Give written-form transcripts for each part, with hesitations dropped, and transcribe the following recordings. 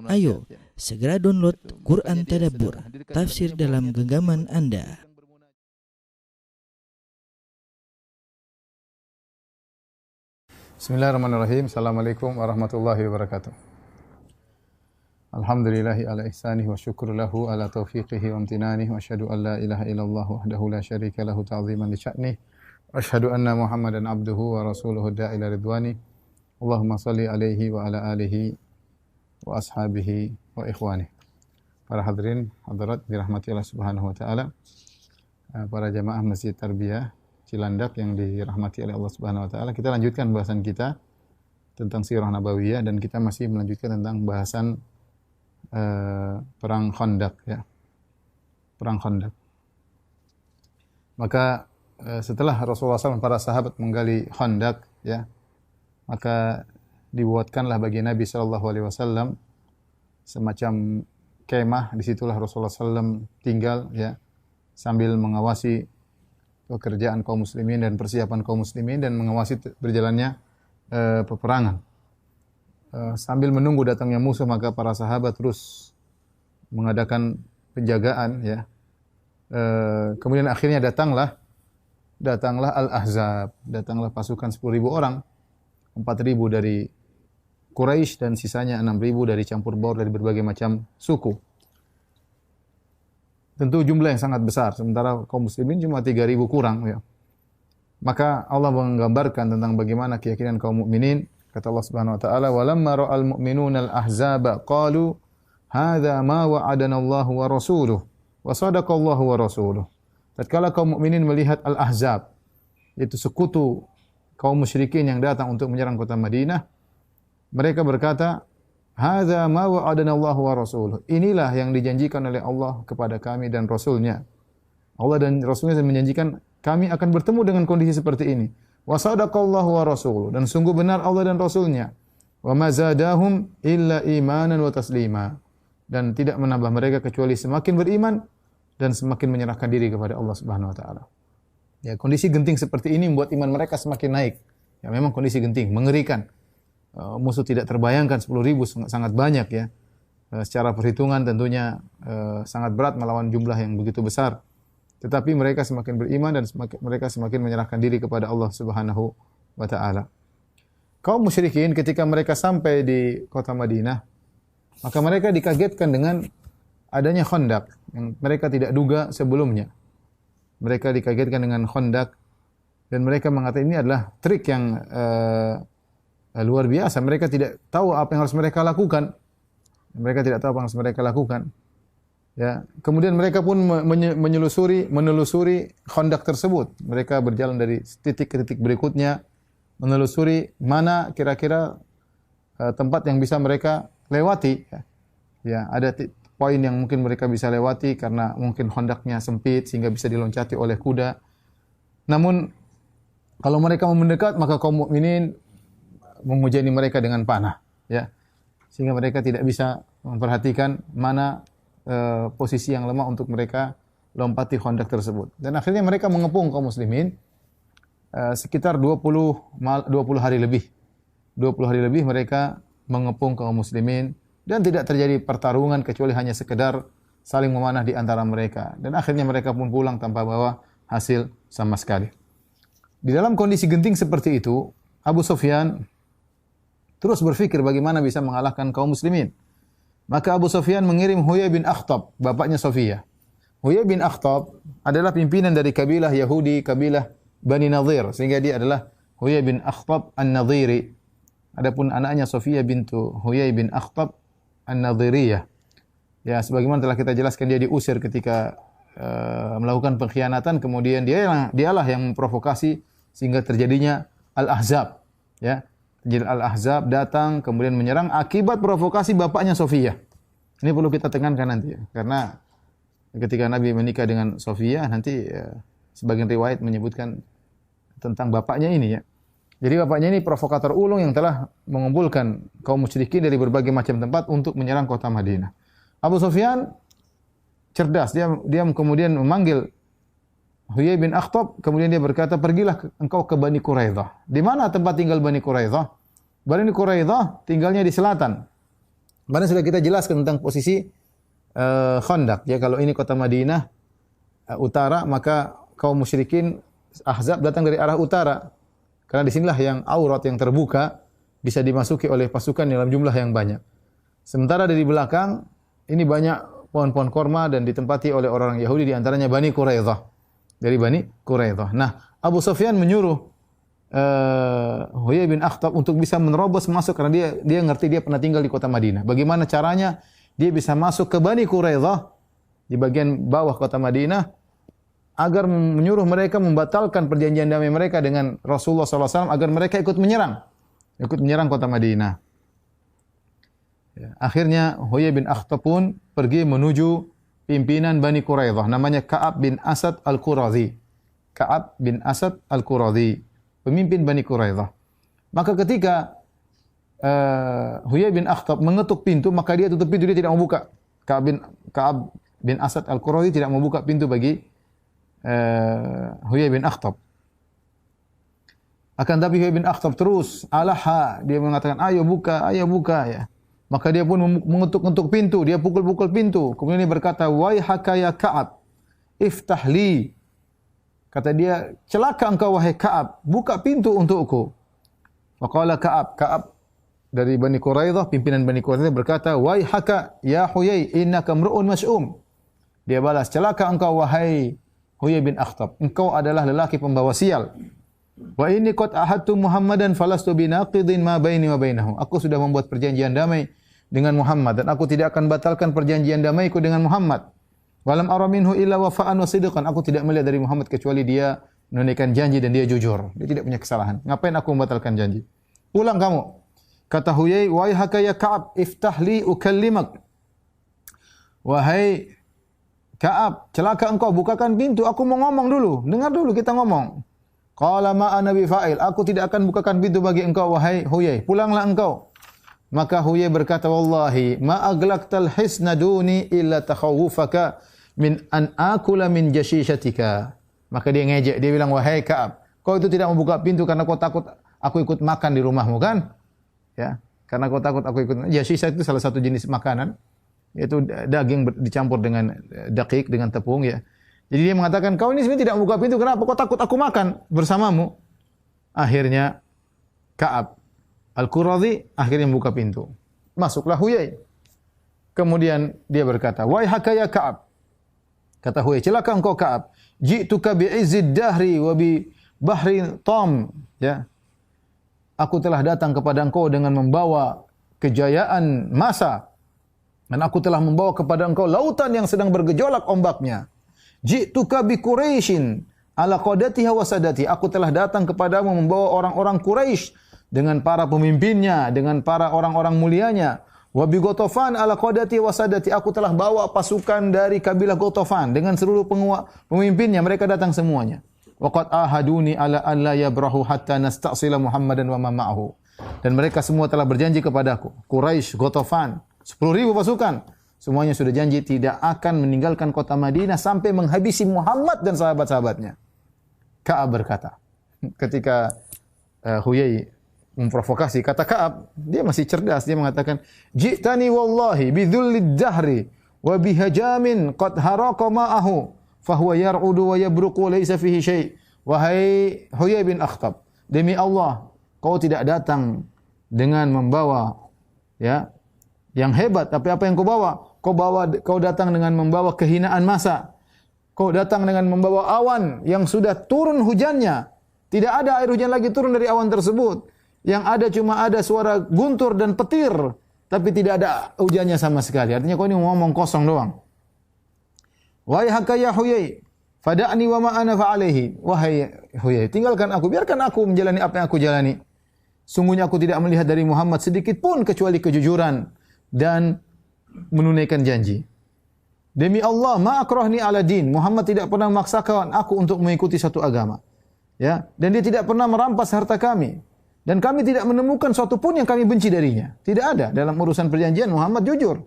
Ayo, segera download Quran Tadabbur, tafsir dalam genggaman Anda. Bismillahirrahmanirrahim. Assalamualaikum warahmatullahi wabarakatuh. Alhamdulillahi ala ihsanihi wa syukur lahu ala taufiqihi wa amtinanihi wa asyhadu an la ilaha illallah wahdahu la syarika lahu ta'ziman li sya'nih wa asyhadu anna Muhammadan abduhu wa rasuluhu da'ila ridwani. Allahumma salli alaihi wa ala alihi wa ashabihi wa ikhwani. Para hadirin hadirat dirahmati Allah Subhanahu wa taala. Para jamaah Masjid Tarbiyah Cilandak yang dirahmati oleh Allah Subhanahu wa taala. Kita lanjutkan bahasan kita tentang sirah nabawiyah dan kita masih melanjutkan tentang bahasan perang Khandaq ya. Perang Khandaq. Maka setelah Rasulullah SAW para sahabat menggali Khandaq ya, maka dibuatkanlah bagi Nabi sallallahu alaihi wasallam semacam kemah. Disitulah Rasulullah SAW tinggal ya, sambil mengawasi pekerjaan kaum muslimin dan persiapan kaum muslimin dan mengawasi berjalannya peperangan. Sambil menunggu datangnya musuh, maka para sahabat terus mengadakan penjagaan ya. Kemudian akhirnya datanglah Al-Ahzab, datanglah pasukan 10.000 orang, 4.000 dari Quraisy dan sisanya 6.000 dari campur baur dari berbagai macam suku. Tentu jumlah yang sangat besar, sementara kaum muslimin cuma 3.000 kurang ya. Maka Allah menggambarkan tentang bagaimana keyakinan kaum mukminin. Kata Allah Subhanahu wa taala, "Walamma ra'al mu'minuna al-ahzaba qalu hadza ma wa'adana Allah wa rasuluhu wa sadaqallahu wa rasuluhu." Tatkala kaum mukminin melihat al-ahzab, yaitu sekutu kaum musyrikin yang datang untuk menyerang kota Madinah, mereka berkata, "Hadza ma wa'adana Allah wa rasuluhu." Inilah yang dijanjikan oleh Allah kepada kami dan Rasulnya. Allah dan Rasulnya menjanjikan kami akan bertemu dengan kondisi seperti ini. Wa sadaqallahu wa rasuluhu, dan sungguh benar Allah dan Rasulnya. Wa ma zadahum illa imanan wa taslima, dan tidak menambah mereka kecuali semakin beriman dan semakin menyerahkan diri kepada Allah Subhanahu wa taala. Ya, kondisi genting seperti ini membuat iman mereka semakin naik. Ya, memang kondisi genting, mengerikan. Musuh tidak terbayangkan, 10.000 sangat banyak ya. Secara perhitungan tentunya sangat berat melawan jumlah yang begitu besar. Tetapi mereka semakin beriman dan mereka semakin menyerahkan diri kepada Allah Subhanahu wa taala. Kaum musyrikin ketika mereka sampai di kota Madinah, maka mereka dikagetkan dengan adanya Khandaq yang mereka tidak duga sebelumnya. Mereka dikagetkan dengan Khandaq dan mereka mengatakan ini adalah trik yang luar biasa. Mereka tidak tahu apa yang harus mereka lakukan. Mereka tidak tahu apa yang harus mereka lakukan. Ya, kemudian mereka pun menelusuri Khandaq tersebut. Mereka berjalan dari titik ke titik berikutnya, menelusuri mana kira-kira tempat yang bisa mereka lewati. Ya, ada poin yang mungkin mereka bisa lewati karena mungkin Khandaqnya sempit sehingga bisa diloncati oleh kuda. Namun kalau mereka mau mendekat, maka kaum mukminin menghujani mereka dengan panah, ya, sehingga mereka tidak bisa memperhatikan mana posisi yang lemah untuk mereka lompati Khandaq tersebut. Dan akhirnya mereka mengepung kaum muslimin sekitar 20 hari lebih. 20 hari lebih mereka mengepung kaum muslimin dan tidak terjadi pertarungan kecuali hanya sekedar saling memanah di antara mereka. Dan akhirnya mereka pun pulang tanpa bawa hasil sama sekali. Di dalam kondisi genting seperti itu, Abu Sufyan terus berpikir bagaimana bisa mengalahkan kaum muslimin. Maka Abu Sufyan mengirim Huyai bin Akhtab, bapaknya Safiyah. Huyai bin Akhtab adalah pimpinan dari kabilah Yahudi, kabilah Bani Nadhir, sehingga dia adalah Huyai bin Akhtab An-Nadhiri. Adapun anaknya Safiyah bintu Huyai bin Akhtab An-Nadhiriyah. Ya, sebagaimana telah kita jelaskan, dia diusir ketika melakukan pengkhianatan, kemudian dialah yang memprovokasi sehingga terjadinya Al-Ahzab, ya. Jadi Al-Ahzab datang kemudian menyerang akibat provokasi bapaknya Safiyah. Ini perlu kita tekankan nanti ya, karena ketika Nabi menikah dengan Safiyah nanti sebagian riwayat menyebutkan tentang bapaknya ini ya. Jadi bapaknya ini provokator ulung yang telah mengumpulkan kaum musyrikin dari berbagai macam tempat untuk menyerang kota Madinah. Abu Sufyan cerdas, dia kemudian memanggil Huyai bin Akhtab, kemudian dia berkata, "Pergilah engkau ke Bani Quraidah." Di mana tempat tinggal Bani Quraidah? Bani Quraidah tinggalnya di selatan. Mana sudah kita jelaskan tentang posisi Khandaq. Ya, kalau ini kota Madinah utara, maka kaum musyrikin Ahzab datang dari arah utara. Karena disinilah yang aurat yang terbuka bisa dimasuki oleh pasukan dalam jumlah yang banyak. Sementara dari belakang ini banyak pohon-pohon korma dan ditempati oleh orang Yahudi, di antaranya Bani Quraidah. Dari Bani Quraidah. Nah, Abu Sufyan menyuruh Huyai bin Akhtab untuk bisa menerobos masuk karena dia ngerti dia pernah tinggal di kota Madinah. Bagaimana caranya dia bisa masuk ke Bani Quraidah di bagian bawah kota Madinah agar menyuruh mereka membatalkan perjanjian damai mereka dengan Rasulullah SAW agar mereka ikut menyerang kota Madinah. Ya, akhirnya Huyai bin Akhtab pun pergi menuju pimpinan Bani Quraidah, namanya Ka'ab bin Asad Al-Qurazi. Ka'ab bin Asad Al-Qurazi, pemimpin Bani Quraidah. Maka ketika Huyai bin Akhtab mengetuk pintu, maka dia tutup pintu, dia tidak mau buka. Ka'ab bin Asad Al-Qurazi tidak mau buka pintu bagi Huyai bin Akhtab. Akan tapi Huyai bin Akhtab terus alaha, dia mengatakan ayo buka ya. Maka dia pun mengetuk-ngetuk pintu, dia pukul-pukul pintu. Kemudian dia berkata, "Waihaka ya Ka'ab, iftah li." Kata dia, "Celaka engkau wahai Ka'ab, buka pintu untukku." Faqala Ka'ab dari Bani Quraidah, pimpinan Bani Quraidah berkata, "Waihaka ya Huyai, innaka mru'un mas'um." Dia balas, "Celaka engkau wahai Huyai bin Akhtab, engkau adalah lelaki pembawa sial. Wa inni qad ahadtu Muhammadan falastu binaqidin ma baini wa bainahu." Aku sudah membuat perjanjian damai dengan Muhammad dan aku tidak akan batalkan perjanjian damaiku dengan Muhammad. Walam ara minhu illa wafa'an wa sidqan. Aku tidak melihat dari Muhammad kecuali dia menunaikan janji dan dia jujur. Dia tidak punya kesalahan. Ngapain aku membatalkan janji? Pulang kamu. Kata Huyai, "Waihaka ya Ka'ab, iftah li ukallimak." Wahai Ka'ab, celaka engkau, bukakan pintu, aku mau ngomong dulu. Dengar dulu kita ngomong. Qala ma ana bifa'il, aku tidak akan bukakan pintu bagi engkau wahai Huyai. Pulanglah engkau. Maka Huyai berkata, "Wallahi ma aglaqtal hisna duni illa takhawufaka min an akula min jashishatika." Maka dia ngejek, dia bilang, "Wahai Ka'ab, kau itu tidak membuka pintu karena kau takut aku ikut makan di rumahmu kan?" Ya, karena kau takut aku ikut. Jashisha itu salah satu jenis makanan, yaitu daging dicampur dengan dakik, dengan tepung ya. Jadi dia mengatakan, "Kau ini sebenarnya tidak membuka pintu, kenapa? Kau takut aku makan bersamamu?" Akhirnya Ka'ab Al-Qurazi akhirnya membuka pintu. Masuklah Huyai. Kemudian dia berkata, "Waihaka ya Ka'ab." Kata Huyai, "Celaka engkau Ka'ab. Ji'tuka bi'izzid dahri wa bi bahri tam." Ya. Aku telah datang kepada engkau dengan membawa kejayaan masa. Dan aku telah membawa kepada engkau lautan yang sedang bergejolak ombaknya. Ji'tuka bi Quraisyin ala qadatiha wa sadati. Aku telah datang kepadamu membawa orang-orang Quraisy dengan para pemimpinnya, dengan para orang-orang mulianya. Wa bi Ghatafan ala qadati wa sadati. Aku telah bawa pasukan dari kabilah Ghatafan dengan seluruh pemimpinnya, mereka datang semuanya. Wa qad ahaduni ala an la yabrahu hatta nasta'sila Muhammadan wa ma ma'ahu. Dan mereka semua telah berjanji kepadaku, Quraisy, Ghatafan, 10.000 pasukan. Semuanya sudah janji tidak akan meninggalkan kota Madinah sampai menghabisi Muhammad dan sahabat-sahabatnya. Ka'ab berkata, ketika Huyai memprovokasi, kata Ka'ab, dia masih cerdas, dia mengatakan, "Ji'tani wallahi bidhullid dahri wa bihajamin qad haraqa ma'ahu, fahuwa yar'udu wa yabruqu laysa fihi syai'." Wahai Huyai bin Akhtab, demi Allah, kau tidak datang dengan membawa ya yang hebat, tapi apa yang kau bawa? Kau datang dengan membawa kehinaan masa. Kau datang dengan membawa awan yang sudah turun hujannya. Tidak ada air hujan lagi turun dari awan tersebut. Yang ada cuma ada suara guntur dan petir, tapi tidak ada hujannya sama sekali. Artinya kau ini ngomong kosong doang. Wahai hakaya Huyai, fada'ni wa ma ana fa'alaihi. Wahai Huyai, tinggalkan aku, biarkan aku menjalani apa yang aku jalani. Sungguhnya aku tidak melihat dari Muhammad sedikit pun kecuali kejujuran dan menunaikan janji. Demi Allah, ma akrahni ala din. Muhammad tidak pernah memaksakan aku untuk mengikuti satu agama. Ya, dan dia tidak pernah merampas harta kami. Dan kami tidak menemukan suatu pun yang kami benci darinya. Tidak ada dalam urusan perjanjian Muhammad jujur.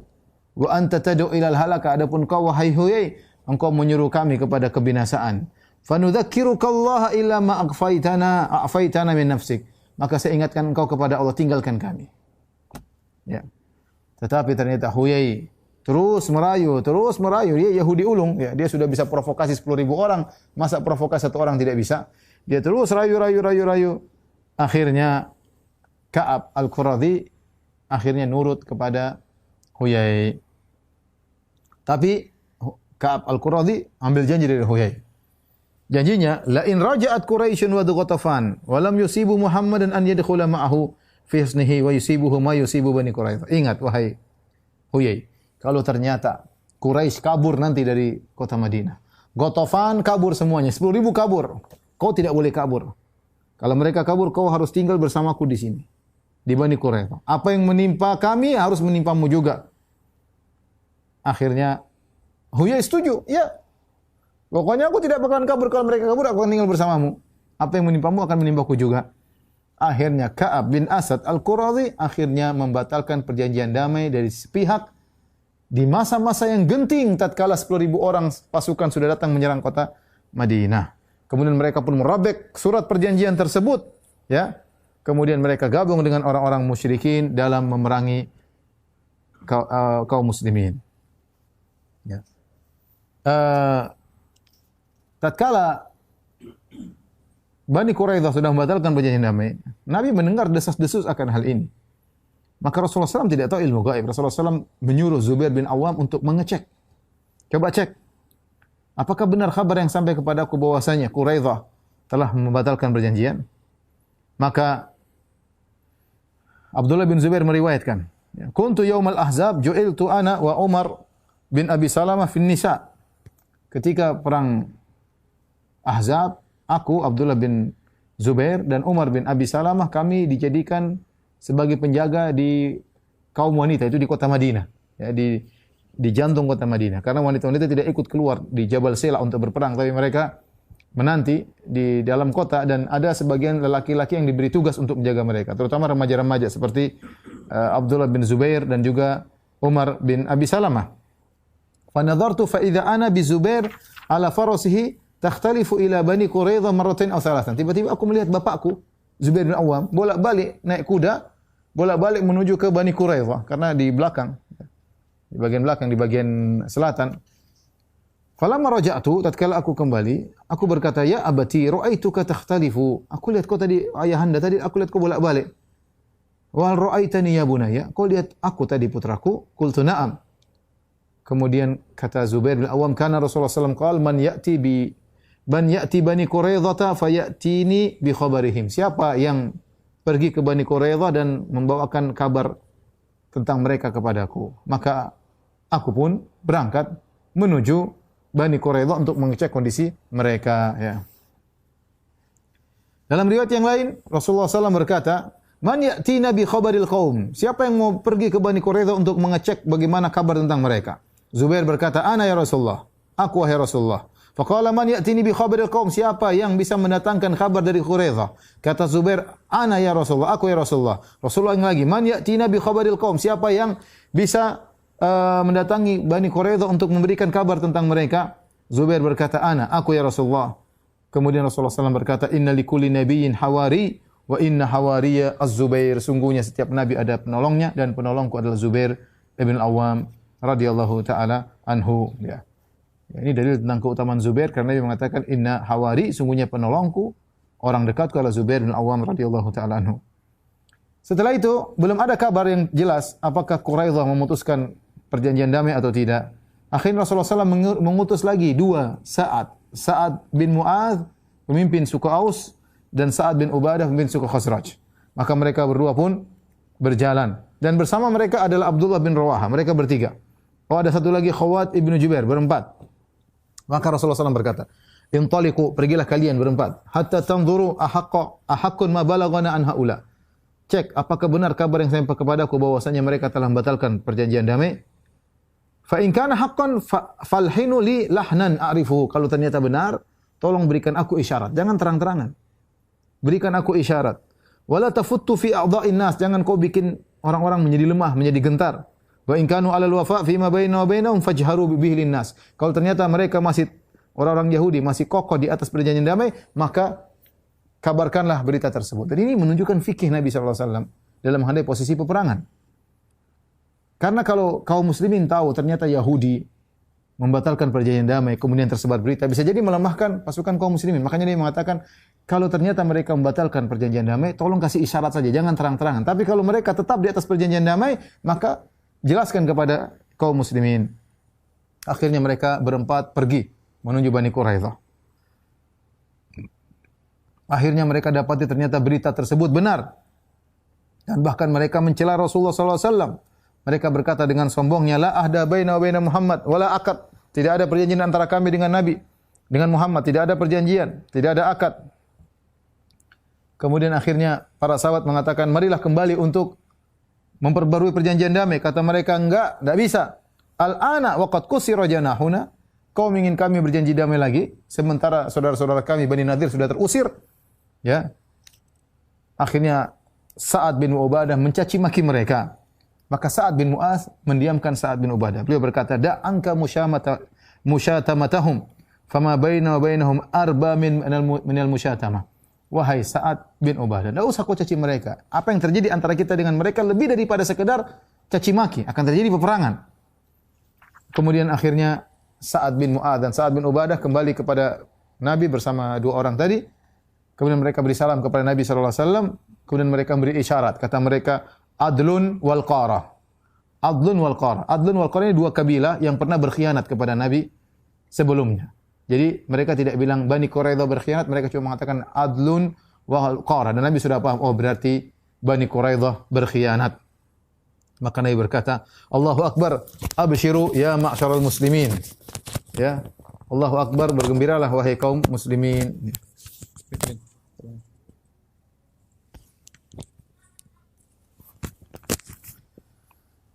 Wa anta tad'u ilal halaka, adapun kau wahai Huyai, engkau menyuruh kami kepada kebinasaan. Fanudzakirukallaha illa ma aghfaytana min nafsik. Maka saya ingatkan engkau kepada Allah, tinggalkan kami. Ya. Tetapi ternyata Huyai terus merayu. Dia Yahudi ulung, ya. Dia sudah bisa provokasi 10.000 orang. Masa provokasi satu orang tidak bisa? Dia terus rayu. Akhirnya Ka'ab Al-Quradhi akhirnya nurut kepada Huyai. Tapi Ka'ab Al-Quradhi ambil janji dari Huyai. Janjinya, la in raja'at Quraisyun wa Ghatafan wa lam yusibu Muhammadan an yadkhula ma'ahu fi hisnihi wa yusibuhu ma yusibu Bani Quraisyah. Ingat wahai Huyai, kalau ternyata Quraisy kabur nanti dari kota Madinah, Ghatafan kabur semuanya, 10.000 kabur. Kau tidak boleh kabur. Kalau mereka kabur, kau harus tinggal bersamaku di sini, di Bani Quraisyah. Apa yang menimpa kami harus menimpamu juga. Akhirnya Huyai setuju, ya. Pokoknya aku tidak bakalan kabur. Kalau mereka kabur, aku akan tinggal bersamamu. Apa yang menimpamu akan menimpaku juga. Akhirnya Ka'ab bin Asad Al-Quradhi akhirnya membatalkan perjanjian damai dari sepihak di masa-masa yang genting tatkala 10.000 orang pasukan sudah datang menyerang kota Madinah. Kemudian mereka pun merobek surat perjanjian tersebut, ya. Kemudian mereka gabung dengan orang-orang musyrikin dalam memerangi kaum muslimin. Ya. Tatkala Bani Quraidah sudah membatalkan perjanjian damai, Nabi mendengar desas-desus akan hal ini. Maka Rasulullah SAW tidak tahu ilmu gaib. Rasulullah SAW menyuruh Zubair bin Awam untuk mengecek. Coba cek. Apakah benar kabar yang sampai kepada aku bahwasanya Quraidah telah membatalkan perjanjian? Maka Abdullah bin Zubair meriwayatkan, kuntu yaumal ahzab ju'iltu ana wa Umar bin Abi Salamah fin nisa. Ketika perang Ahzab, aku Abdullah bin Zubair dan Umar bin Abi Salamah kami dijadikan sebagai penjaga di kaum wanita itu di kota Madinah, ya, di jantung kota Madinah. Karena wanita-wanita tidak ikut keluar di Jabal Sela untuk berperang, tapi mereka menanti di dalam kota dan ada sebagian lelaki-laki yang diberi tugas untuk menjaga mereka, terutama remaja-remaja seperti Abdullah bin Zubair dan juga Umar bin Abi Salamah. Fa nadartu fa idza ana bi Zubair ala farasihi takhtalifu ila Bani Quraidah marratain aw thalathan. Tiba-tiba aku melihat bapakku Zubair bin Awam bolak-balik naik kuda, bolak-balik menuju ke Bani Quraidah karena di belakang, di bagian belakang, di bagian selatan. Falamma raja'tu, tatkala aku kembali, aku berkata, ya abati ra'aituka takhtalifu. Aku lihat kau tadi, ayahanda tadi, aku lihat kau bolak-balik. Wal ra'aitani ya bunayya, kau lihat aku tadi putraku? Qultu na'am. Kemudian kata Zubair bin Awam, kana Rasulullah SAW qala man ya'ti Bani Quraidah fayatini bi khabarihim. Siapa yang pergi ke Bani Quraidah dan membawakan kabar tentang mereka kepadaku, maka aku pun berangkat menuju Bani Quraidah untuk mengecek kondisi mereka, ya. Dalam riwayat yang lain Rasulullah SAW berkata, man ya'tina bi khabaril qaum. Siapa yang mau pergi ke Bani Quraidah untuk mengecek bagaimana kabar tentang mereka? Zubair berkata, ana ya Rasulullah, aku wahai Rasulullah. Faqala man ya'tini bi khabaril qaum. Siapa yang bisa mendatangkan kabar dari Quraidah? Kata Zubair, ana ya Rasulullah, aku ya Rasulullah. Rasulullah yang lagi, man ya'tina bi khabaril qaum. Siapa yang bisa mendatangi Bani Quraidah untuk memberikan kabar tentang mereka? Zubair berkata, ana, aku ya Rasulullah. Kemudian Rasulullah SAW berkata, inna likulli nabiyyin hawari wa inna hawariya az-Zubair. Sungguhnya setiap nabi ada penolongnya dan penolongku adalah Zubair ibn Awam radhiyallahu taala anhu, ya. Ini dalil tentang keutamaan Zubair karena dia mengatakan inna hawari, sungguhnya penolongku, orang dekatku adalah Zubair bin Awam radhiyallahu taala anhu. Setelah itu belum ada kabar yang jelas apakah Quraidah memutuskan perjanjian damai atau tidak. Akhirnya Rasulullah SAW mengutus lagi dua, Sa'ad bin Mu'adz pemimpin suku Aus dan Sa'ad bin Ubadah pemimpin suku Khazraj. Maka mereka berdua pun berjalan dan bersama mereka adalah Abdullah bin Rawaha. Mereka bertiga. Oh, ada satu lagi Khawat ibnu Jubair, berempat. Maka Rasulullah SAW berkata, intaliqu, pergilah kalian berempat, hatta tanzuru ahaqqun ma balaghana an haula. Cek apakah benar kabar yang sampai kepadaku bahwasanya mereka telah membatalkan perjanjian damai. Fa in kana haqqan falhinu li lahnan a'rifuhu. Kalau ternyata benar, tolong berikan aku isyarat. Jangan terang-terangan. Berikan aku isyarat. Wala tafuttu fi a'dha'in nas. Jangan kau bikin orang-orang menjadi lemah, menjadi gentar. Wa in kanu 'alal wafa' fi ma bainana wa bainahum fajharu bihi linnas. Kalau ternyata mereka masih orang-orang Yahudi masih kokoh di atas perjanjian damai, maka kabarkanlah berita tersebut. Dan ini menunjukkan fikih Nabi sallallahu alaihi wasallam dalam menghadapi posisi peperangan. Karena kalau kaum muslimin tahu ternyata Yahudi membatalkan perjanjian damai, kemudian tersebar berita, bisa jadi melemahkan pasukan kaum muslimin. Makanya dia mengatakan, kalau ternyata mereka membatalkan perjanjian damai, tolong kasih isyarat saja, jangan terang-terangan. Tapi kalau mereka tetap di atas perjanjian damai, maka jelaskan kepada kaum muslimin. Akhirnya mereka berempat pergi menuju Bani Quraidah. Akhirnya mereka dapati ternyata berita tersebut benar. Dan bahkan mereka mencela Rasulullah SAW. Mereka berkata dengan sombongnya, la ahda baina wa baina Muhammad, wala akad. Tidak ada perjanjian antara kami dengan Nabi. Dengan Muhammad, tidak ada perjanjian, tidak ada akad. Kemudian akhirnya para sahabat mengatakan, marilah kembali untuk memperbarui perjanjian damai. Kata mereka, enggak bisa. Al-ana waqad kusira janahuna. Kau ingin kami berjanji damai lagi, sementara saudara-saudara kami Bani Nadir sudah terusir. Ya. Akhirnya Sa'ad bin Ubadah mencaci maki mereka. Maka Sa'ad bin Mu'az mendiamkan Sa'ad bin Ubadah. Beliau berkata, da'anka musyatamatahum, fama baina wa bainahum arba minal musyatamah. Wahai Sa'ad bin Ubadah, tidak usah kau caci mereka. Apa yang terjadi antara kita dengan mereka lebih daripada sekedar caci maki. Akan terjadi peperangan. Kemudian akhirnya Sa'ad bin Mu'adz dan Sa'ad bin Ubadah kembali kepada Nabi bersama dua orang tadi. Kemudian mereka beri salam kepada Nabi SAW. Kemudian mereka beri isyarat. Kata mereka, Adlun wal Qarah. Adlun wal Qarah. Adlun wal Qarah ini dua kabilah yang pernah berkhianat kepada Nabi sebelumnya. Jadi mereka tidak bilang Bani Quraidah berkhianat. Mereka cuma mengatakan Adlun wal Qarah. Dan Nabi sudah paham, oh berarti Bani Quraidah berkhianat. Maka Nabi berkata, Allahu Akbar, abshiru ya ma'syaral muslimin. Ya, Allahu Akbar, bergembiralah wahai kaum muslimin.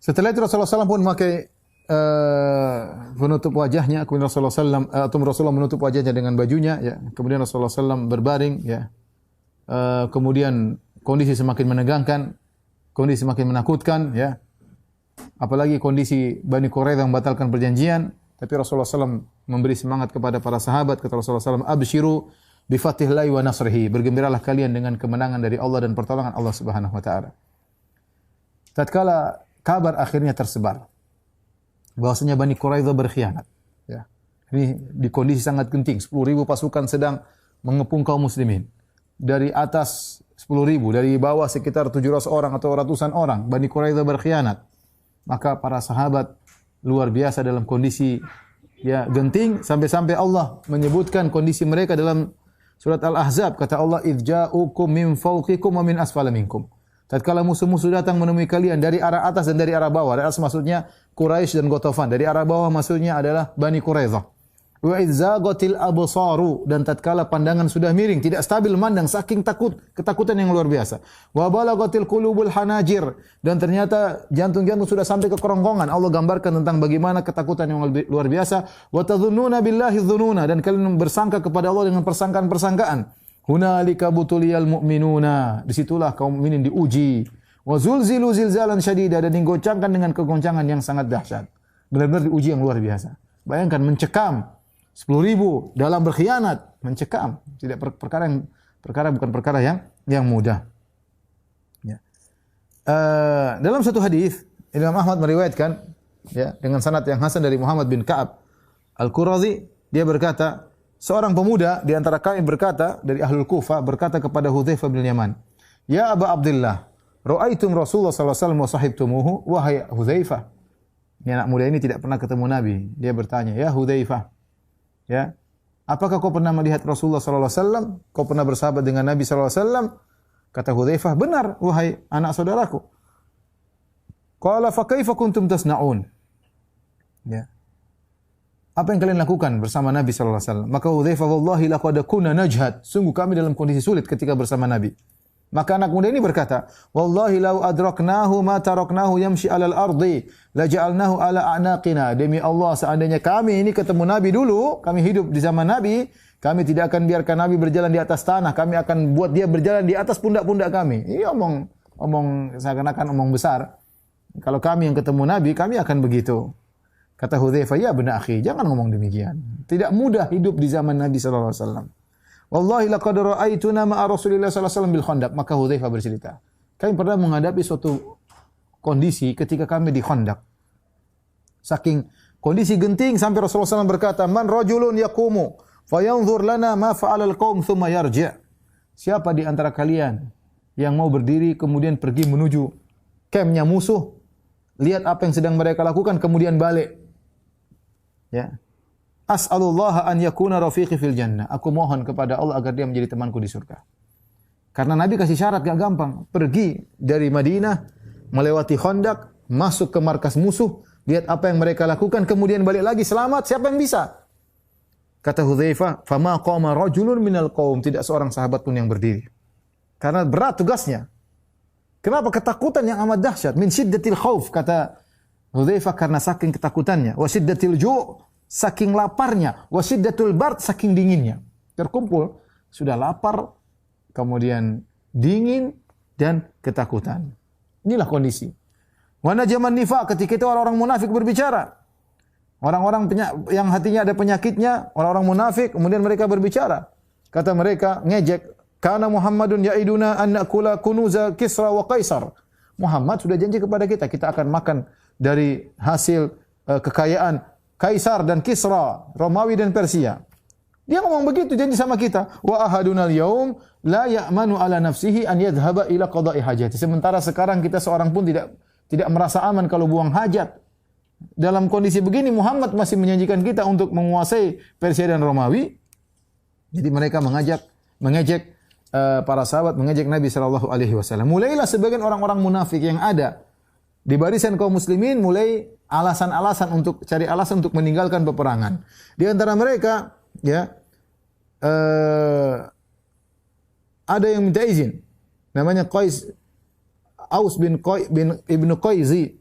Setelah itu Rasulullah SAW pun memakai menutup wajahnya. Kemudian Rasulullah menutup wajahnya dengan bajunya. Ya. Kemudian Rasulullah SAW berbaring. Ya. Kemudian kondisi semakin menegangkan, kondisi semakin menakutkan. Ya. Apalagi kondisi Bani Quraidah membatalkan perjanjian. Tapi Rasulullah SAW memberi semangat kepada para sahabat. Kata Rasulullah SAW, abshiru bifatihillahi wa nasrihi. Bergembiralah kalian dengan kemenangan dari Allah dan pertolongan Allah Subhanahu wa taala. Tatkala kabar akhirnya tersebar bahwasanya Bani Quraidah berkhianat. Ya. Ini di kondisi sangat genting. 10.000 pasukan sedang mengepung kaum muslimin. Dari atas 10.000, dari bawah sekitar 700 orang atau ratusan orang. Bani Quraidah berkhianat. Maka para sahabat luar biasa dalam kondisi ya genting, sampai-sampai Allah menyebutkan kondisi mereka dalam surat Al-Ahzab. Kata Allah, idh ja'ukum min fawqikum wa min asfala minkum. Tatkala musuh-musuh datang menemui kalian dari arah atas dan dari arah bawah. Dari atas maksudnya Quraisy dan Ghatafan. Dari arah bawah maksudnya adalah Bani Quraidah. Wa idh zaghatil absaru, dan tatkala pandangan sudah miring, tidak stabil memandang saking ketakutan yang luar biasa. Wa balaghatil qulubul hanajir, dan ternyata jantung-jantung sudah sampai ke kerongkongan. Allah gambarkan tentang bagaimana ketakutan yang luar biasa. Wa tadhunnuna billahi dhununa, dan kalian bersangka kepada Allah dengan persangkaan-persangkaan. Hunalika butuliyal mu'minuna, disitulah kaum mukminin diuji. Wa zulzilu zilzalan syadida, dan digoncangkan dengan kegoncangan yang sangat dahsyat. Benar-benar diuji yang luar biasa. Bayangkan mencekam 10.000 dalam berkhianat, mencekam. Tidak bukan perkara yang mudah. Ya. Dalam satu hadis Imam Ahmad meriwayatkan ya dengan sanad yang hasan dari Muhammad bin Ka'ab Al-Qurazi, dia berkata, seorang pemuda di antara kami berkata dari Ahlul Kufah berkata kepada Hudzaifah bin Yaman, "Ya Aba Abdullah, ra'aitum Rasulullah sallallahu alaihi wasallam wa sahibtumuhu?" Wahai Hudzaifah, ini anak muda ini tidak pernah ketemu Nabi. Dia bertanya, "Ya Hudzaifah, ya, apakah kau pernah melihat Rasulullah sallallahu alaihi wasallam? Kau pernah bersahabat dengan Nabi sallallahu alaihi wasallam?" Kata Hudzaifah, "Benar, wahai anak saudaraku." Qala fa kaifa kuntum tasna'un? Ya. Apa yang kalian lakukan bersama Nabi sallallahu alaihi wasallam? Maka Hudzaifah, "Wallahi laqad kunna najhad." Sungguh kami dalam kondisi sulit ketika bersama Nabi. Maka anak muda ini berkata, "Wallahi law adraknahu ma taraknahu yamshi 'alal ardi, la ja'alnahu 'ala a'naqina." Demi Allah, seandainya kami ini ketemu Nabi dulu, kami hidup di zaman Nabi, kami tidak akan biarkan Nabi berjalan di atas tanah, kami akan buat dia berjalan di atas pundak-pundak kami. Ini omong seakan-akan omong besar. Kalau kami yang ketemu Nabi, kami akan begitu. Kata Hudzaifah, "Ya benar akhi, jangan ngomong demikian. Tidak mudah hidup di zaman Nabi sallallahu alaihi wasallam. Wallahi laqad ra'aituna ma'a Rasulillah sallallahu alaihi wasallam bil Khandaq." Maka Hudzaifah bercerita, kami pernah menghadapi suatu kondisi ketika kami di Khandaq. Saking kondisi genting sampai Rasulullah SAW berkata, "Man rajulun yaqumu fayanzur lana ma fa'ala al-qaum thumma yarji'." Siapa di antara kalian yang mau berdiri kemudian pergi menuju kampnya musuh, lihat apa yang sedang mereka lakukan kemudian balik. Ya. As'alullah an yakuna rafiqi fil jannah. Aku mohon kepada Allah agar dia menjadi temanku di surga. Karena Nabi kasih syarat gak gampang. Pergi dari Madinah, melewati Khandaq, masuk ke markas musuh, lihat apa yang mereka lakukan, kemudian balik lagi selamat. Siapa yang bisa? Kata Hudzaifah, "Fama qama rajulun minal qaum." Tidak seorang sahabat pun yang berdiri. Karena berat tugasnya. Kenapa? Ketakutan yang amat dahsyat. Min syiddatil khauf, kata Hudzaifah, karena saking ketakutannya. Wa syiddatil ju', saking laparnya. Wa syiddatul bard, saking dinginnya. Terkumpul, sudah lapar, kemudian dingin, dan ketakutan. Inilah kondisi. Wa najaman nifaq, ketika itu orang-orang munafik berbicara. Orang-orang yang hatinya ada penyakitnya, orang-orang munafik, kemudian mereka berbicara. Kata mereka, ngejek. Kana Muhammadun ya'iduna an na'kula kunuza Kisra wa Kaisar. Muhammad sudah janji kepada kita, kita akan makan dari hasil kekayaan Kaisar dan Kisra, Romawi dan Persia. Dia ngomong begitu, janji sama kita. Wa ahadunal yaum la ya'manu ala nafsihi an yadhhaba ila qada'i hajati. Sementara sekarang kita seorang pun tidak merasa aman kalau buang hajat. Dalam kondisi begini Muhammad masih menjanjikan kita untuk menguasai Persia dan Romawi. Jadi mereka mengejek para sahabat, mengejek Nabi sallallahu alaihi wasallam. Mulailah sebagian orang-orang munafik yang ada di barisan kaum muslimin mulai cari alasan untuk meninggalkan peperangan. Di antara mereka ya ada yang minta izin. Namanya Aus bin Ibnu Qaizi.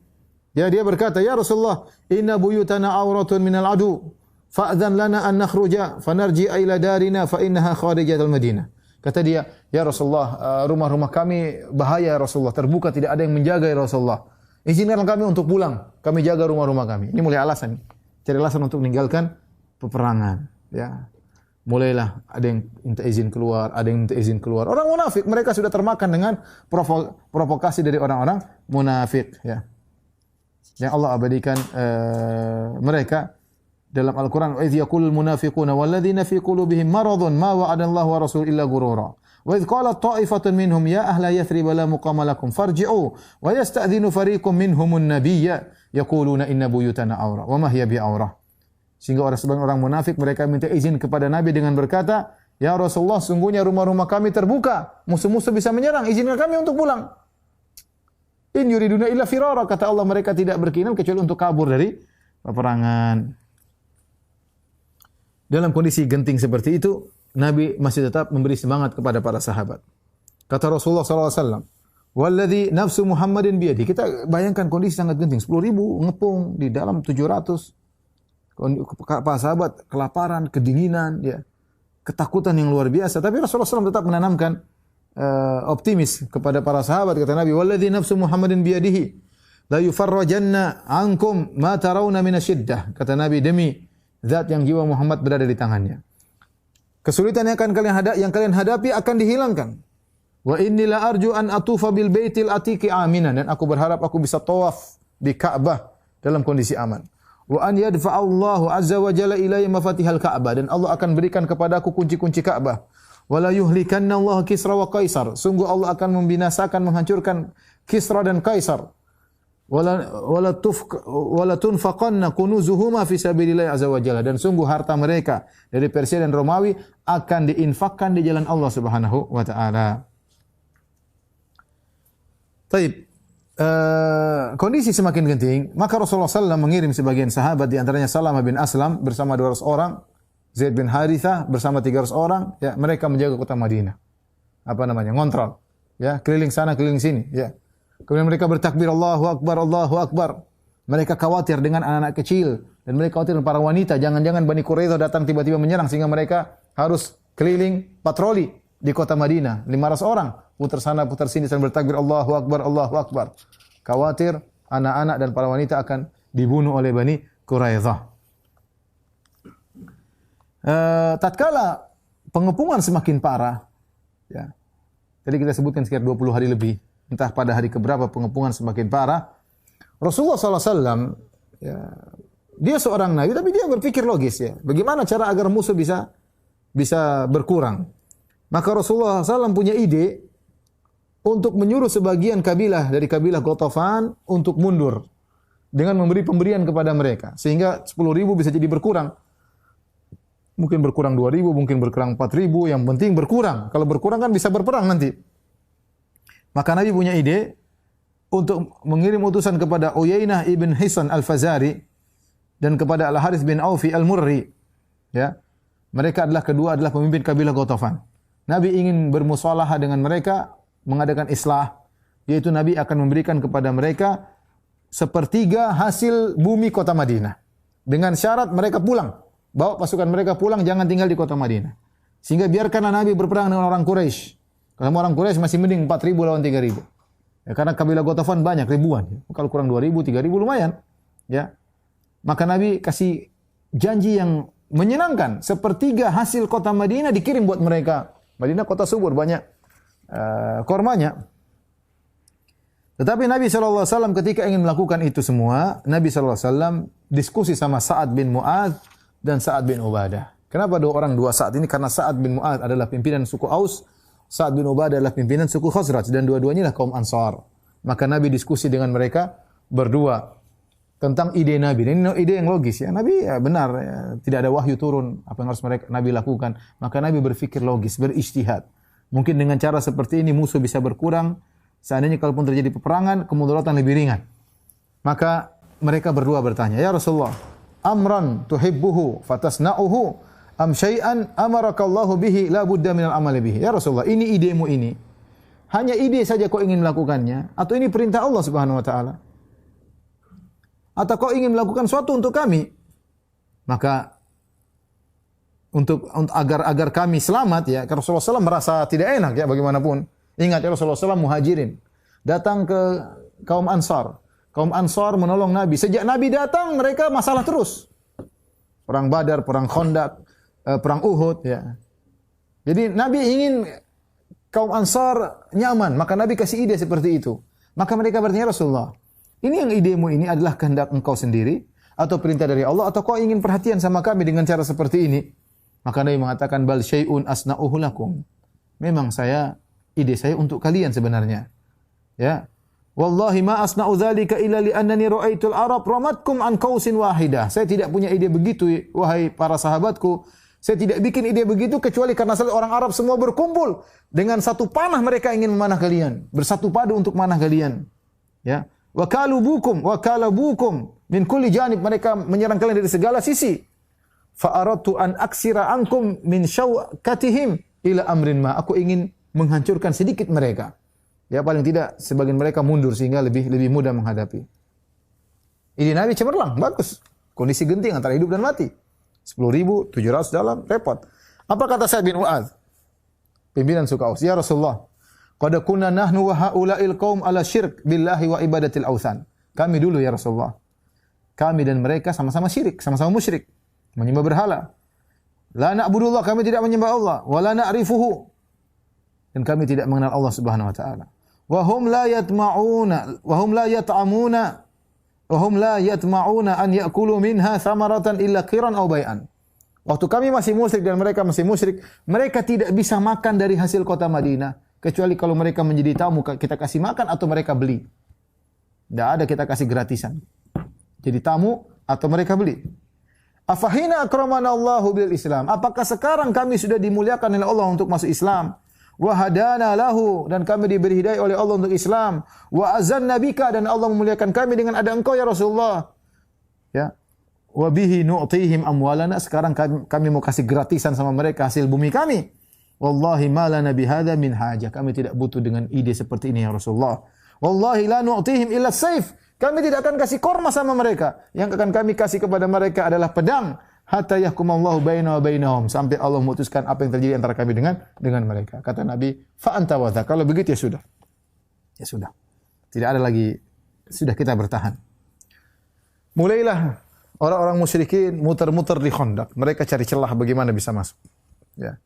Ya, dia berkata, "Ya Rasulullah, inna buyutana auratun minal adu, fa'adhan lana an nakhruja fanarji'a ila darina fa innaha kharijatul Madinah." Kata dia, "Ya Rasulullah, rumah-rumah kami bahaya ya Rasulullah, terbuka, tidak ada yang menjaga ya Rasulullah. Izinkan kami untuk pulang, kami jaga rumah-rumah kami." Ini mulai alasan. Cari alasan untuk meninggalkan peperangan, ya. Mulailah ada yang minta izin keluar, ada yang minta izin keluar. Orang munafik, mereka sudah termakan dengan provokasi dari orang-orang munafik, ya. Yang Allah abadikan mereka dalam Al-Quran. "Wa idh yaqulul munafiquna walladzina fi qulubihim maradun ma wa'adallahu wa rasul illa ghurura. Wa idh qalat ta'ifatun minhum ya ahla Yathrib la muqama lakum farji'u wa yasta'dhinu fariqum minhumun nabiyya yaquluna inna buyutana awra wa ma hiya bi'awrah." Sehingga sebagian orang munafik mereka minta izin kepada Nabi dengan berkata, "Ya Rasulullah, sungguhnya rumah-rumah kami terbuka, musuh-musuh bisa menyerang, izinkan kami untuk pulang." In yuriduna illa firara, kata Allah, mereka tidak berkeinginan kecuali untuk kabur dari peperangan. Dalam kondisi genting seperti itu, Nabi masih tetap memberi semangat kepada para sahabat. Kata Rasulullah SAW, "Walladhi nafsu Muhammadin biyadi." Kita bayangkan kondisi sangat genting, 10.000 ngepung di dalam 700. Para sahabat kelaparan, kedinginan, ya, ketakutan yang luar biasa. Tapi Rasulullah SAW tetap menanamkan optimis kepada para sahabat. Kata Nabi, "Walladhi nafsu Muhammadin biyadihi la yufarrajanna ankum ma tarawna minasyiddah." Kata Nabi, demi zat yang jiwa Muhammad berada di tangannya, kesulitan yang kalian hadapi akan dihilangkan. Wa inni la arju an atufa bil baitil atiqi aminan, dan aku berharap aku bisa tawaf di Ka'bah dalam kondisi aman. Wa an yadfa'allahu azza wa jalla ilayya mafatihal Ka'bah, dan Allah akan berikan kepadaku kunci-kunci Ka'bah. Wala yuhlikanna Allah Kisra wa Kaisar, sungguh Allah akan membinasakan, menghancurkan Kisra dan Kaisar. Wala tunfaqanna kunuzuhuma fi sabilillah azza wa jalla, dan sungguh harta mereka dari Persia dan Romawi akan diinfakkan di jalan Allah Subhanahu wa taala. Taib. Kondisi semakin genting, maka Rasulullah SAW mengirim sebagian sahabat, di antaranya Salamah bin Aslam bersama 200 orang, Zaid bin Harithah bersama 300 orang, ya, mereka menjaga kota Madinah. Ngontrol, ya, keliling sana keliling sini, ya. Kemudian mereka bertakbir Allahu Akbar, Allahu Akbar. Mereka khawatir dengan anak-anak kecil, dan mereka khawatir dengan para wanita, jangan-jangan Bani Quraidah datang tiba-tiba menyerang, sehingga mereka harus keliling patroli di kota Madinah. 500 orang putar sana putar sini dan bertakbir Allahu Akbar, Allahu Akbar. Khawatir anak-anak dan para wanita akan dibunuh oleh Bani Quraidah. Tatkala pengepungan semakin parah, ya. Tadi kita sebutkan sekitar 20 hari lebih, entah pada hari keberapa pengepungan semakin parah. Rasulullah SAW, ya, dia seorang nabi, tapi dia berpikir logis ya. Bagaimana cara agar musuh bisa berkurang? Maka Rasulullah SAW punya ide untuk menyuruh sebagian kabilah dari kabilah Ghatafan untuk mundur dengan memberi pemberian kepada mereka, sehingga 10.000 bisa jadi berkurang. Mungkin berkurang 2.000, mungkin berkurang 4.000, yang penting berkurang. Kalau berkurang kan bisa berperang nanti. Maka Nabi punya ide untuk mengirim utusan kepada Uyainah ibn Hisan al-Fazari dan kepada Al-Harith bin Aufi al-Murri. Ya. Mereka kedua adalah pemimpin kabilah Ghatafan. Nabi ingin bermusyawarah dengan mereka, mengadakan islah, yaitu Nabi akan memberikan kepada mereka 1/3 hasil bumi kota Madinah. Dengan syarat mereka pulang. Bawa pasukan mereka pulang, jangan tinggal di kota Madinah. Sehingga biarkanlah Nabi berperang dengan orang Quraisy. Kalau orang Quraisy masih mending 4.000 lawan 3.000. Ya, karena kabilah Ghatafan banyak, ribuan. Kalau kurang 2.000, 3.000 lumayan. Ya. Maka Nabi kasih janji yang menyenangkan. 1/3 hasil kota Madinah dikirim buat mereka. Madinah kota subur, banyak kormanya. Tetapi Nabi SAW ketika ingin melakukan itu semua, Nabi SAW diskusi sama Sa'ad bin Mu'adz dan Sa'ad bin Ubadah. Kenapa dua Sa'ad ini? Karena Sa'ad bin Mu'adz adalah pimpinan suku Aus, Sa'ad bin Ubadah adalah pimpinan suku Khazraj, dan dua-duanya adalah kaum Ansar. Maka Nabi diskusi dengan mereka berdua tentang ide Nabi. Ini ide yang logis ya. Nabi ya benar, ya, tidak ada wahyu turun, apa yang harus Nabi lakukan. Maka Nabi berpikir logis, berijtihad. Mungkin dengan cara seperti ini musuh bisa berkurang. Seandainya kalaupun terjadi peperangan, kemudaratan lebih ringan. Maka mereka berdua bertanya, "Ya Rasulullah, amran tuhibbuhu fatasna'uhu am syai'an amarakallahu bihi la budda minal amali bihi?" Ya Rasulullah, ini idemu ini. Hanya ide saja kau ingin melakukannya atau ini perintah Allah Subhanahu wa taala? Atau kau ingin melakukan sesuatu untuk kami? Maka untuk agar kami selamat ya, karena Rasulullah SAW merasa tidak enak ya bagaimanapun. Ingat ya, Rasulullah SAW muhajirin datang ke kaum Ansar. Kaum Ansar menolong Nabi. Sejak Nabi datang mereka masalah terus. Perang Badar, perang Khandaq, perang Uhud ya. Jadi Nabi ingin kaum Ansar nyaman, maka Nabi kasih ide seperti itu. Maka mereka bertanya, Rasulullah, ini yang idemu ini adalah kehendak engkau sendiri atau perintah dari Allah atau kau ingin perhatian sama kami dengan cara seperti ini? Maka Nabi mengatakan, bal syai'un asna'uhu lakum. Memang ide saya untuk kalian sebenarnya. Ya. Wallahi ma asna'u dzalika illa li annani ra'aitul Arab ramatkum an qausin wahidah. Saya tidak punya ide begitu wahai para sahabatku. Saya tidak bikin ide begitu kecuali karena orang Arab semua berkumpul dengan satu panah mereka ingin memanah kalian, bersatu padu untuk manah kalian. Ya. Wa kalabukum min kulli janib, mereka menyerang kalian dari segala sisi. Fa aradtu an aksira ankum min syauqatihim ila amrin ma. Aku ingin menghancurkan sedikit mereka. Ya paling tidak sebagian mereka mundur sehingga lebih mudah menghadapi. Ide Nabi cemerlang, bagus. Kondisi genting antara hidup dan mati. 10.700 dalam, repot. Apa kata Sa'ad bin Mu'adz? Pimpinan suku Aus. Ya Rasulullah, qad kunna nahnu wa haula'il qaum ala syirk billahi wa ibadatil authan. Kami dulu ya Rasulullah. Kami dan mereka sama-sama syirik, sama-sama musyrik, menyembah berhala. La na'budullah, kami tidak menyembah Allah, wa la na'rifuhu. Dan kami tidak mengenal Allah Subhanahu wa taala. Wa hum la yatma'una an ya'kulu minha thamaratan illa qiran aw bai'an. Waktu kami masih musyrik dan mereka masih musyrik, mereka tidak bisa makan dari hasil kota Madinah kecuali kalau mereka menjadi tamu kita kasih makan atau mereka beli. Tidak ada kita kasih gratisan. Jadi tamu atau mereka beli. Afahina akramana Allahu bil Islam. Apakah sekarang kami sudah dimuliakan oleh Allah untuk masuk Islam? Wa hadana lahu, dan kami diberi hidayah oleh Allah untuk Islam. Wa azanna bika, dan Allah memuliakan kami dengan ada engkau ya Rasulullah. Ya. Wa bihi nu'tihim amwalana, sekarang kami mau kasih gratisan sama mereka hasil bumi kami. Wallahi ma lana bihadza min hajah. Kami tidak butuh dengan ide seperti ini ya Rasulullah. Wallahi la nu'tihim illa saif. Kami tidak akan kasih korma sama mereka. Yang akan kami kasih kepada mereka adalah pedang. Hatta yahkumallahu baina wa bainahum, sampai Allah memutuskan apa yang terjadi antara kami dengan mereka. Kata Nabi, fa anta wa dha. Kalau begitu ya sudah. Ya sudah. Tidak ada lagi, sudah kita bertahan. Mulailah orang-orang musyrikin muter-muter di Khandaq. Mereka cari celah bagaimana bisa masuk. Ya.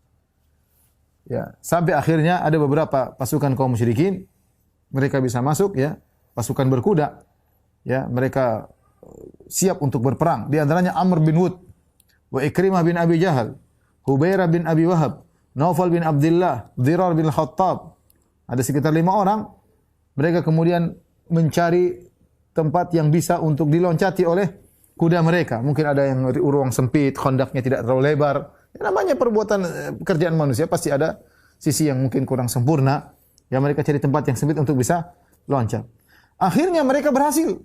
Ya, sampai akhirnya ada beberapa pasukan kaum musyrikin mereka bisa masuk ya, pasukan berkuda. Ya, mereka siap untuk berperang. Di antaranya Amr bin Wud, wa Ikrimah bin Abi Jahal, Hubairah bin Abi Wahab, Naufal bin Abdullah, Dhirar bin Khattab. Ada sekitar 5 orang. Mereka kemudian mencari tempat yang bisa untuk diloncati oleh kuda mereka. Mungkin ada yang ruang sempit, khandaknya tidak terlalu lebar. Ya, namanya perbuatan pekerjaan manusia pasti ada sisi yang mungkin kurang sempurna. Ya, mereka cari tempat yang sempit untuk bisa loncat. Akhirnya mereka berhasil.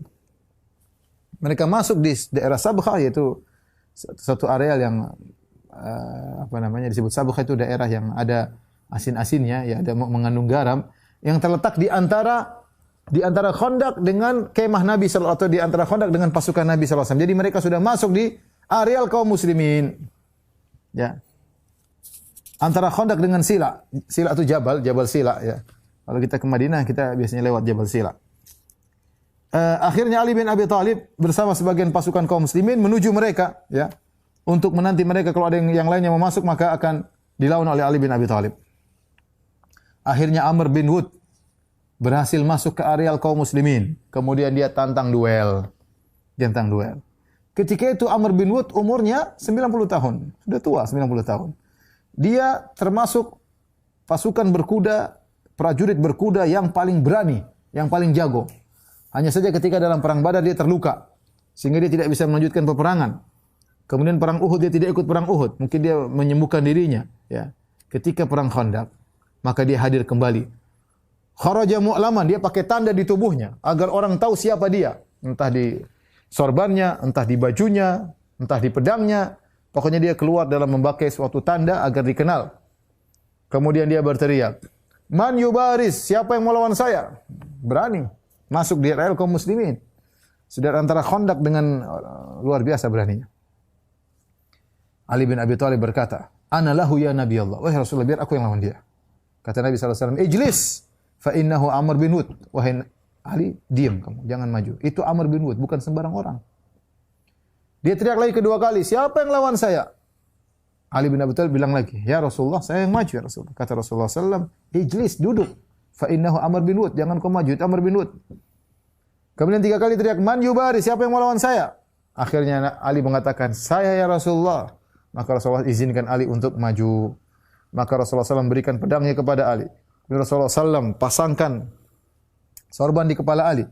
Mereka masuk di daerah Sabkha, yaitu satu areal yang disebut Sabkha, itu daerah yang ada asin-asinnya, ya, ada mengandung garam, yang terletak di antara Khandaq dengan kemah Nabi sallallahu alaihi wasallam, atau di antara Khandaq dengan pasukan Nabi sallallahu alaihi wasallam. Jadi mereka sudah masuk di areal kaum muslimin. Ya. Antara Khandaq dengan Sila. Sila itu Jabal Sila, ya. Kalau kita ke Madinah, kita biasanya lewat Jabal Sila. Akhirnya Ali bin Abi Thalib bersama sebagian pasukan kaum muslimin menuju mereka, ya, untuk menanti mereka. Kalau ada yang lain yang mau masuk, maka akan dilawan oleh Ali bin Abi Thalib. Akhirnya Amr bin Wud berhasil masuk ke areal kaum muslimin. Kemudian dia tantang duel. Ketika itu Amr bin Wud umurnya 90 tahun. Sudah tua, 90 tahun. Dia termasuk pasukan berkuda, prajurit berkuda yang paling berani, yang paling jago. Hanya saja ketika dalam perang Badar dia terluka, sehingga dia tidak bisa melanjutkan peperangan. Kemudian perang Uhud dia tidak ikut perang Uhud, mungkin dia menyembuhkan dirinya. Ya. Ketika perang Khandaq, maka dia hadir kembali. Kharaja mu'laman, dia pakai tanda di tubuhnya agar orang tahu siapa dia, entah di sorbannya, entah di bajunya, entah di pedangnya. Pokoknya dia keluar dalam memakai suatu tanda agar dikenal. Kemudian dia berteriak, "Man yubaris, siapa yang melawan saya?" Berani masuk di areal kaum muslimin. Sudah antara Khandaq dengan luar biasa beraninya. Ali bin Abi Thalib berkata, "Ana lahu ya Nabi Allah." Wahai Rasulullah, biar aku yang lawan dia. Kata Nabi SAW, "Ijlis, fa innahu Amr bin Wud." Wahai Ali, diam kamu, jangan maju. Itu Amr bin Wud, bukan sembarang orang. Dia teriak lagi kedua kali, "Siapa yang lawan saya?" Ali bin Abi Thalib bilang lagi, "Ya Rasulullah, saya yang maju ya Rasulullah." Kata Rasulullah SAW, "Ijlis, duduk. Fa innahu Amr bin Wud." Jangan kau maju, itu Amr bin Wud. Kemudian 3 kali teriak, "Man yubari, siapa yang mau lawan saya?" Akhirnya Ali mengatakan, "Saya ya Rasulullah." Maka Rasulullah izinkan Ali untuk maju. Maka Rasulullah SAW berikan pedangnya kepada Ali. Kemudian Rasulullah SAW pasangkan sorban di kepala Ali.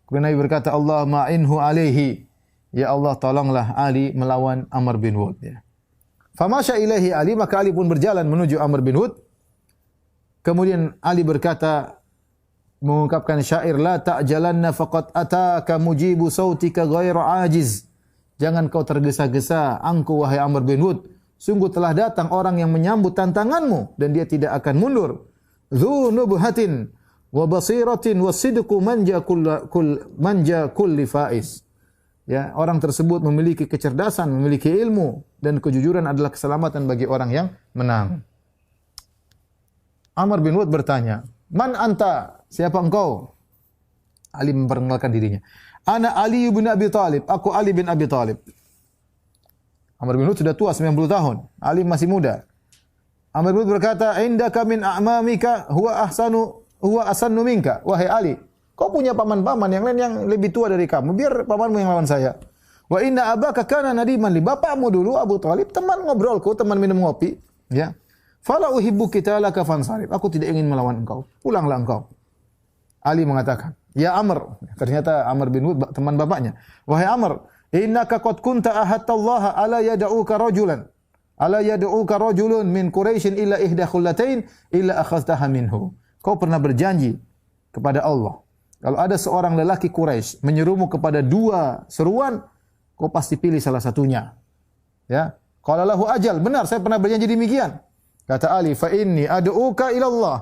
Kemudian Nabi berkata, "Allah ma'inhu alaihi." Ya Allah, tolonglah Ali melawan Amr bin Wud. Ya. Famasya ilaihi Ali, maka Ali pun berjalan menuju Amr bin Wud. Kemudian Ali berkata, mengungkapkan syair, "La ta'jalanna faqad ataka mujibu sautika ghairu ajiz." Jangan kau tergesa-gesa, angku wahai Amr bin Wud. Sungguh telah datang orang yang menyambut tantanganmu dan dia tidak akan mundur. Dzu nubhatin wa basiratin wasidqu manja kulli faiz. Ya, orang tersebut memiliki kecerdasan, memiliki ilmu, dan kejujuran adalah keselamatan bagi orang yang menang. Amr bin Wud bertanya, "Man anta? Siapa engkau?" Ali memperkenalkan dirinya. "Ana Ali bin Abi Thalib." Aku Ali bin Abi Thalib. Amr bin Wud sudah tua, 90 tahun. Ali masih muda. Amr bin Wud berkata, "Indaka min a'mamika huwa asannu minka." Wahai Ali, kau punya paman-paman yang lain yang lebih tua dari kamu. Biar pamanmu yang lawan saya. "Wa inna abaka kana nadiman li." Bapakmu dulu Abu Thalib teman ngobrolku, teman minum ngopi, ya. "Fala uhibbu qitalaka fansarif." Aku tidak ingin melawan engkau. Pulanglah engkau. Ali mengatakan, "Ya Amr." Ternyata Amr bin Wud teman bapaknya. "Wahai Amr, innaka qad kunta ahadtallaha ala yad'uka rajulun min Quraisyin illa ihda khullatain illa akhadtaha minhu." Kau pernah berjanji kepada Allah, kalau ada seorang lelaki Quraisy menyerumu kepada 2 seruan, kau pasti pilih salah satunya. Ya. Qala lahu ajal, benar saya pernah berjanji demikian. Kata Ali, "Fa inni ad'uka ila Allah."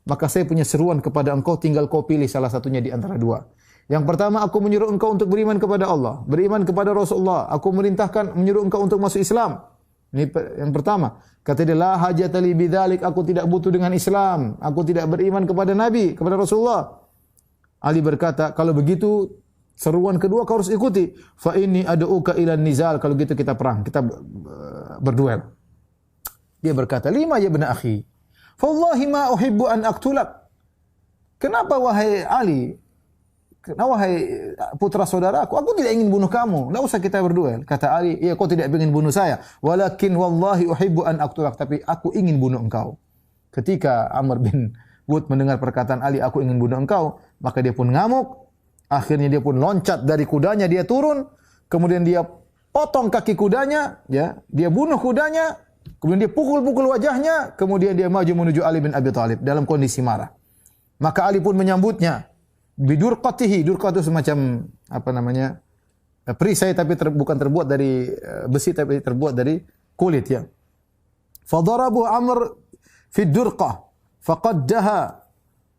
Maka saya punya seruan kepada engkau, tinggal kau pilih salah satunya di antara 2. Yang pertama, aku menyuruh engkau untuk beriman kepada Allah, beriman kepada Rasulullah. Aku menyuruh engkau untuk masuk Islam. Ini yang pertama. Kata dia, "La hajata li bidzalik." Aku tidak butuh dengan Islam. Aku tidak beriman kepada Nabi, kepada Rasulullah. Ali berkata, "Kalau begitu, seruan kedua kau harus ikuti. Fa inni ad'uka ila nizal." Kalau gitu kita perang, kita berduel. Dia berkata, "Lima ya ibn akhi. Fawallahi ma uhibbu an aqtulak." "Kenapa wahai Ali? Kenapa wahai putra saudaraku? Aku tidak ingin bunuh kamu. Tidak usah kita berduel." Kata Ali, "Iya, kau tidak ingin bunuh saya. Walakin wallahi uhibbu an aqtulak." Tapi aku ingin bunuh engkau. Ketika Amr bin Wud mendengar perkataan Ali, "Aku ingin bunuh engkau," maka dia pun ngamuk. Akhirnya dia pun loncat dari kudanya, dia turun. Kemudian dia potong kaki kudanya, ya, dia bunuh kudanya, kemudian dia pukul-pukul wajahnya, kemudian dia maju menuju Ali bin Abi Thalib dalam kondisi marah. Maka Ali pun menyambutnya bidurqatihi. Durqah itu semacam apa namanya? Perisai tapi bukan terbuat dari besi tapi terbuat dari kulit, ya. Fadarabu Amr fi durqah faqaddaha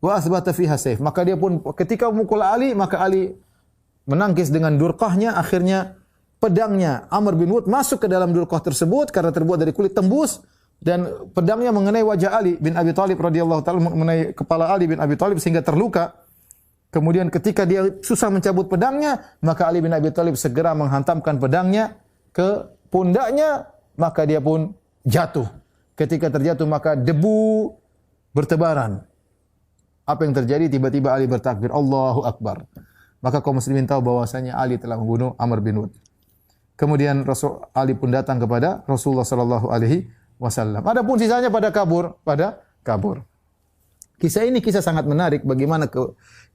wa asbata fiha sayf. Maka dia pun ketika memukul Ali, maka Ali menangkis dengan durqahnya, akhirnya pedangnya Amr bin Wud masuk ke dalam durqah tersebut karena terbuat dari kulit, tembus dan pedangnya mengenai wajah Ali bin Abi Thalib radhiyallahu taala, mengenai kepala Ali bin Abi Thalib sehingga terluka. Kemudian ketika dia susah mencabut pedangnya, maka Ali bin Abi Thalib segera menghantamkan pedangnya ke pundaknya, maka dia pun jatuh. Ketika terjatuh maka debu bertebaran. Apa yang terjadi? Tiba-tiba Ali bertakbir, Allahu Akbar. Maka kaum muslimin tahu bahwasanya Ali telah membunuh Amr bin Wud. Kemudian Ali pun datang kepada Rasulullah sallallahu alaihi wasallam. Adapun sisanya pada kabur. Kisah ini kisah sangat menarik bagaimana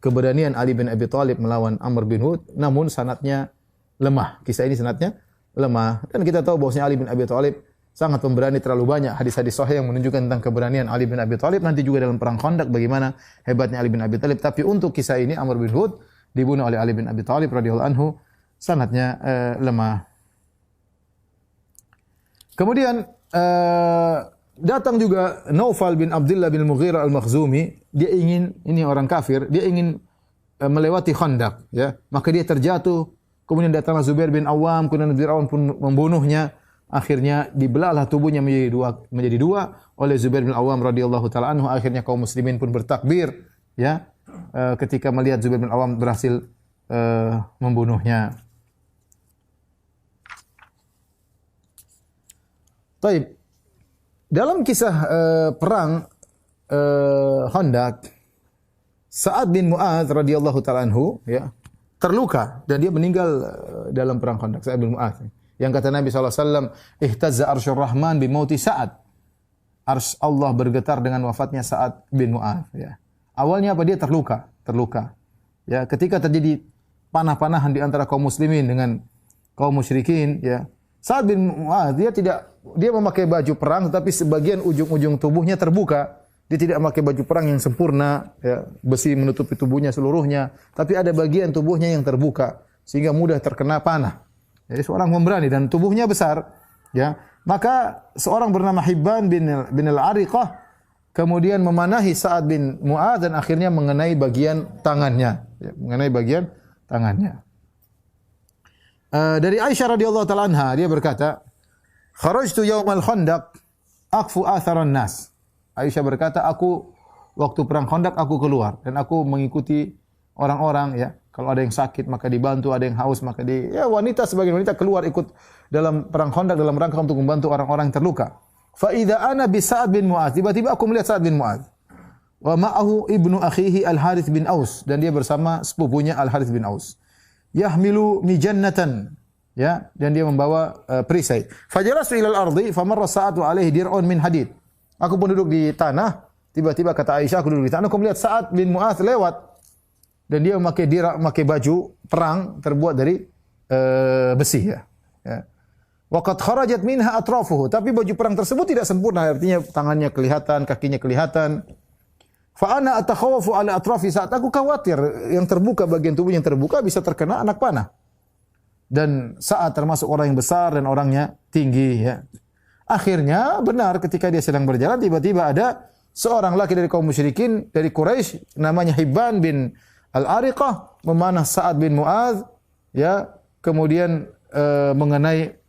keberanian Ali bin Abi Thalib melawan Amr bin Wud, namun sanadnya lemah. Kisah ini sanadnya lemah dan kita tahu bahwasanya Ali bin Abi Thalib sangat pemberani, terlalu banyak hadis-hadis sahih yang menunjukkan tentang keberanian Ali bin Abi Thalib. Nanti juga dalam perang Khandaq bagaimana hebatnya Ali bin Abi Thalib. Tapi untuk kisah ini Amr bin Wud dibunuh oleh Ali bin Abi Thalib radhiyallahu anhu, sanadnya lemah. Kemudian datang juga Naufal bin Abdullah bin Mughirah al-Makhzumi. Dia ingin, ini orang kafir, dia ingin melewati Khandaq, ya. Maka dia terjatuh. Kemudian datanglah Zubair bin Awam, kemudian Zubair bin Awam pun membunuhnya. Akhirnya dibelahlah tubuhnya menjadi dua oleh Zubair bin Awam radhiyallahu taala anhu. Akhirnya kaum muslimin pun bertakbir, ya, ketika melihat Zubair bin Awam berhasil membunuhnya. Baik. Dalam kisah perang Khandaq, Sa'ad bin Mu'adz radhiyallahu taala anhu, ya, terluka dan dia meninggal dalam perang Khandaq. Sa'ad bin Mu'adz, yang kata Nabi SAW, "Ihtazza arsyur Rahman bimauti Sa'ad." Arsy Allah bergetar dengan wafatnya Sa'ad bin Mu'adz, ya. Awalnya apa? Dia terluka. Ya, ketika terjadi panah-panahan di antara kaum muslimin dengan kaum musyrikin, ya. Sa'ad bin Mu'adz dia memakai baju perang tetapi sebagian ujung-ujung tubuhnya terbuka. Dia tidak memakai baju perang yang sempurna, ya, besi menutupi tubuhnya seluruhnya, tapi ada bagian tubuhnya yang terbuka sehingga mudah terkena panah. Jadi seorang pemberani dan tubuhnya besar, ya. Maka seorang bernama Hibban bin al-Ariqah kemudian memanahi Sa'ad bin Mu'adz dan akhirnya mengenai bagian tangannya, ya, Dari Aisyah radhiyallahu taala anha, dia berkata, "Kharajtu yaumal Khandaq aqfu atharan nas." Aisyah berkata, aku waktu perang Khandaq aku keluar dan aku mengikuti orang-orang, ya. Kalau ada yang sakit maka dibantu, ada yang haus maka wanita, sebagian wanita keluar ikut dalam perang Khandaq dalam rangka untuk membantu orang-orang yang terluka. Fa idza ana bi Sa'ad bin Mu'adz, tiba-tiba aku melihat Sa'ad bin Mu'adz. Wa ma'ahu ibnu akhihi Al-Harits bin Aus, dan dia bersama sepupunya Al-Harits bin Aus. Yahmilu mijannatan, ya, dan dia membawa perisai. Fajalasu ila al-ardi famarra Sa'ad wa alaihi dir'un min hadid. Aku pun duduk di tanah, tiba-tiba kata Aisyah, aku duduk di tanah, aku melihat Sa'ad bin Mu'adz lewat. Dan dia memakai baju perang terbuat dari besi, ya. Waqad kharajat minha atrafuhu, tapi baju perang tersebut tidak sempurna, artinya tangannya kelihatan, kakinya kelihatan. Fa ana atakhawafu ala atrafi, saat aku khawatir yang terbuka, bagian tubuh yang terbuka bisa terkena anak panah. Dan Sa'ad termasuk orang yang besar dan orangnya tinggi, ya. Akhirnya benar ketika dia sedang berjalan tiba-tiba ada seorang laki dari kaum musyrikin dari Quraisy namanya Hibban bin Al-Ariqah memanah Sa'ad bin Mu'adz, ya, kemudian mengenai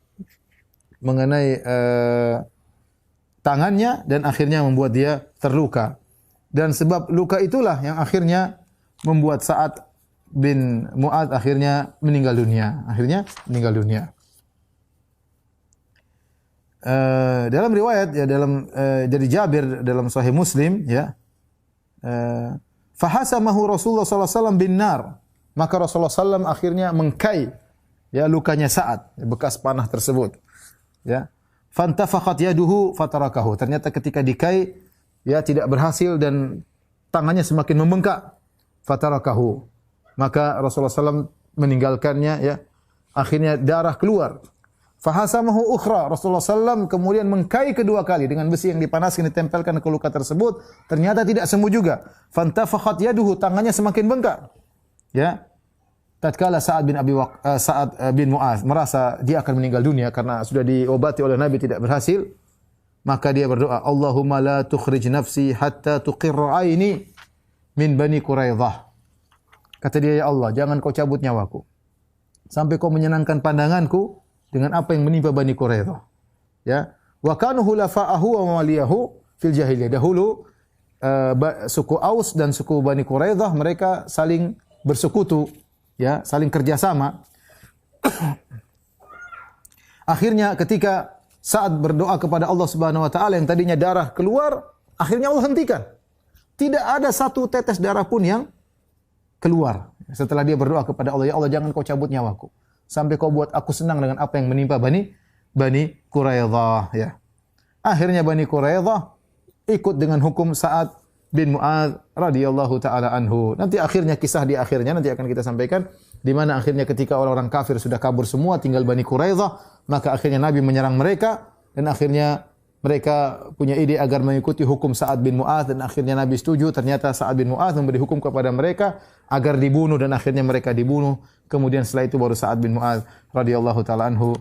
tangannya dan akhirnya membuat dia terluka. Dan sebab luka itulah yang akhirnya membuat Sa'ad bin Mu'adz akhirnya meninggal dunia. Dalam riwayat, ya, dari Jabir dalam Sahih Muslim, ya, Fahasamahu Rasulullah sallallahu alaihi wasallam bin nar. Maka Rasulullah sallallahu akhirnya mengkai ya lukanya Sa'ad, bekas panah tersebut. Ya. Fantafakhat yaduhu fatarakahu. Ternyata ketika dikai ya tidak berhasil dan tangannya semakin membengkak. Fatarakahu. Maka Rasulullah SAW meninggalkannya ya. Akhirnya darah keluar. Fahasamahu ukhra. Rasulullah SAW kemudian mengkai kedua kali dengan besi yang dipanaskan ditempelkan ke luka tersebut. Ternyata tidak sembuh juga. Fantafakhat yaduhu. Tangannya semakin bengkak. Ya. Tatkala Sa'ad bin Mu'adz merasa dia akan meninggal dunia karena sudah diobati oleh Nabi tidak berhasil, maka dia berdoa, Allahumma la tukhrij nafsi hatta tuqirra aini min Bani Quraidah. Kata dia, ya Allah, jangan kau cabut nyawaku sampai kau menyenangkan pandanganku dengan apa yang menimpa Bani Quraidah. Ya, wa kanu hulafa'ahu wa mawaliyahu fil jahiliyah. Dahulu suku Aus dan suku Bani Quraidah mereka saling bersekutu, ya, saling kerjasama. Akhirnya ketika Sa'ad berdoa kepada Allah Subhanahu wa taala yang tadinya darah keluar, akhirnya Allah hentikan. Tidak ada satu tetes darah pun yang keluar. Setelah dia berdoa kepada Allah, ya Allah jangan kau cabut nyawaku sampai kau buat aku senang dengan apa yang menimpa Bani Quraidah, ya. Akhirnya Bani Quraidah ikut dengan hukum Sa'ad bin Mu'adz radhiyallahu taala anhu. Nanti akhirnya kisah di akhirnya nanti akan kita sampaikan di mana akhirnya ketika orang-orang kafir sudah kabur semua tinggal Bani Quraidah, maka akhirnya Nabi menyerang mereka dan akhirnya mereka punya ide agar mengikuti hukum Sa'ad bin Mu'adz dan akhirnya Nabi setuju. Ternyata Sa'ad bin Mu'adz memberi hukum kepada mereka agar dibunuh dan akhirnya mereka dibunuh. Kemudian setelah itu baru Sa'ad bin Mu'adz radhiyallahu taala anhu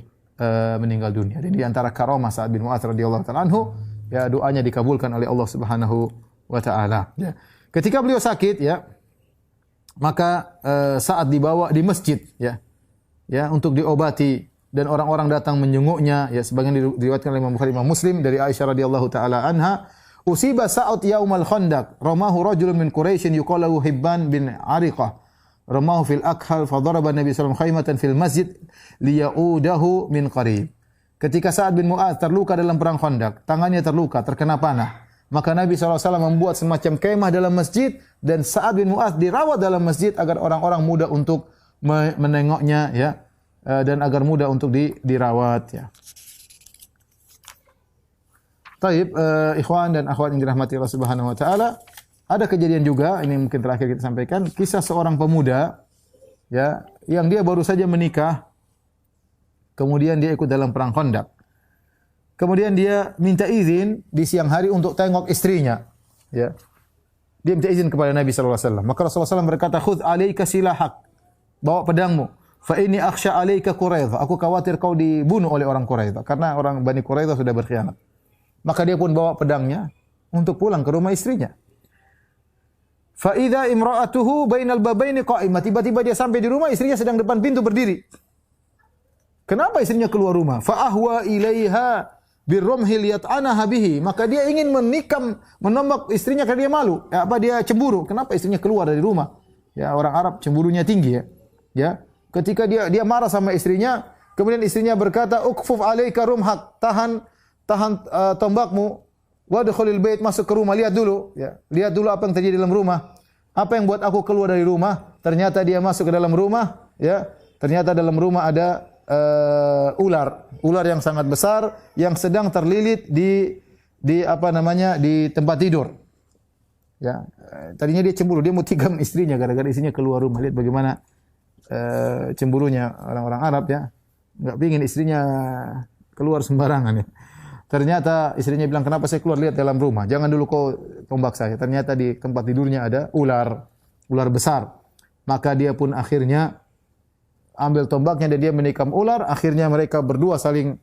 meninggal dunia. Dan di antara karamah Sa'ad bin Mu'adz radhiyallahu taala anhu ya doanya dikabulkan oleh Allah Subhanahu wa taala. Ya. Ketika beliau sakit ya, maka Sa'ad dibawa di masjid ya. Ya, untuk diobati dan orang-orang datang menjenguknya ya, sebagian diriwayatkan oleh Imam Bukhari, Imam Muslim dari Aisyah radhiyallahu taala anha, usiba Sa'ad yaumal Khandaq, ramahu rajulun min Quraisy yuqalu Hibban bin Ariqah, ramahu fil akhal fa daraba Nabi sallallahu alaihi wasallam khaymatan fil masjid liyaudahu min qarib. Ketika Sa'ad bin Mu'adz terluka dalam perang Khandaq, tangannya terluka, terkena panah, maka Nabi SAW membuat semacam kemah dalam masjid dan Sa'ad bin Mu'adz dirawat dalam masjid agar orang-orang mudah untuk menengoknya ya, dan agar mudah untuk dirawat ya. Taib, ikhwan dan akhwat yang dirahmati Allah Subhanahu wa taala, ada kejadian juga, ini mungkin terakhir kita sampaikan, kisah seorang pemuda ya yang dia baru saja menikah, kemudian dia ikut dalam perang Khandaq. Kemudian dia minta izin di siang hari untuk tengok istrinya. Ya. Dia minta izin kepada Nabi sallallahu alaihi wasallam. Maka Rasulullah SAW berkata, "Khudh 'alaika silahak." Bawa pedangmu. Fa inni akhsha 'alaika Quraidah. Aku khawatir kau dibunuh oleh orang Quraidah karena orang Bani Quraidah sudah berkhianat. Maka dia pun bawa pedangnya untuk pulang ke rumah istrinya. Fa idza imra'atuhu bainal babaini qa'imah. Tiba-tiba dia sampai di rumah, istrinya sedang depan pintu berdiri. Kenapa istrinya keluar rumah? Fa ahwa ilaiha birrumhi liyat'anaha bihi. Maka dia ingin menikam, menombak istrinya karena dia malu. Ya, dia cemburu. Kenapa istrinya keluar dari rumah? Ya, orang Arab cemburunya tinggi ya. Ya. Ketika dia marah sama istrinya, kemudian istrinya berkata, "Ukfuf 'alaika rumhak." Tahan tombakmu. Wadkhulil bait, masuk ke rumah, lihat dulu ya. Lihat dulu apa yang terjadi dalam rumah. Apa yang buat aku keluar dari rumah? Ternyata dia masuk ke dalam rumah, ya. Ternyata dalam rumah ada ular yang sangat besar yang sedang terlilit di tempat tidur. Ya, tadinya dia cemburu, dia mau tikam istrinya gara-gara istrinya keluar rumah. Lihat bagaimana cemburunya orang-orang Arab ya. Enggak pingin istrinya keluar sembarangan ya. Ternyata istrinya bilang, "Kenapa saya keluar? Lihat dalam rumah. Jangan dulu kau tombak saya." Ternyata di tempat tidurnya ada ular besar. Maka dia pun akhirnya ambil tombaknya dan dia menikam ular. Akhirnya mereka berdua saling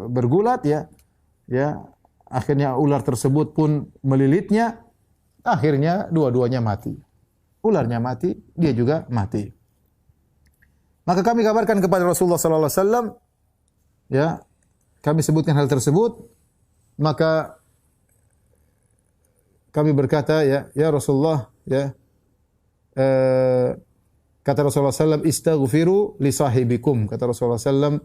bergulat ya. Ya. Akhirnya ular tersebut pun melilitnya. Akhirnya dua-duanya mati. Ularnya mati, dia juga mati. Maka kami kabarkan kepada Rasulullah sallallahu alaihi wasallam, ya, kami sebutkan hal tersebut, maka kami berkata, ya Rasulullah, ya, kata Rasulullah SAW, istaghfiru li sahibikum. Kata Rasulullah SAW,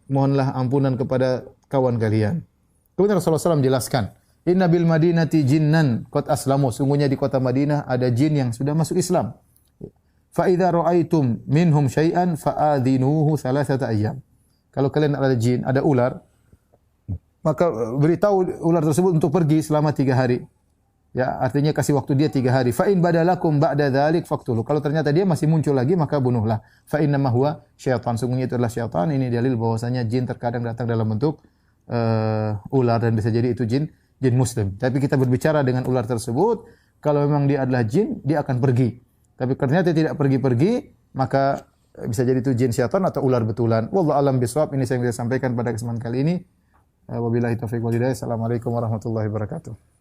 mohonlah ampunan kepada kawan kalian. Kemudian Rasulullah SAW menjelaskan, Inna bil madinati jinnan qad aslamu. Sungguhnya di kota Madinah ada jin yang sudah masuk Islam. Fa idza ra'aitum minhum syai'an fa'adhinuhu thalathata ayyam. Kalau kalian ada jin, ada ular, maka beritahu ular tersebut untuk pergi selama 3 hari. Ya, artinya kasih waktu dia 3 hari. Fa in badalakum ba'da dzalik faqtulu. Kalau ternyata dia masih muncul lagi, maka bunuhlah. Fa inna ma huwa syaitan. Sungguhnya itu adalah syaitan. Ini dalil bahwasanya jin terkadang datang dalam bentuk ular dan bisa jadi itu jin muslim. Tapi kita berbicara dengan ular tersebut, kalau memang dia adalah jin, dia akan pergi. Tapi ternyata tidak pergi-pergi, maka bisa jadi itu jin syaitan atau ular betulan. Wallahu alam bisawab. Ini saya bisa sampaikan pada kesempatan kali ini. Wabillahi taufiq wal hidayah. Assalamualaikum warahmatullahi wabarakatuh.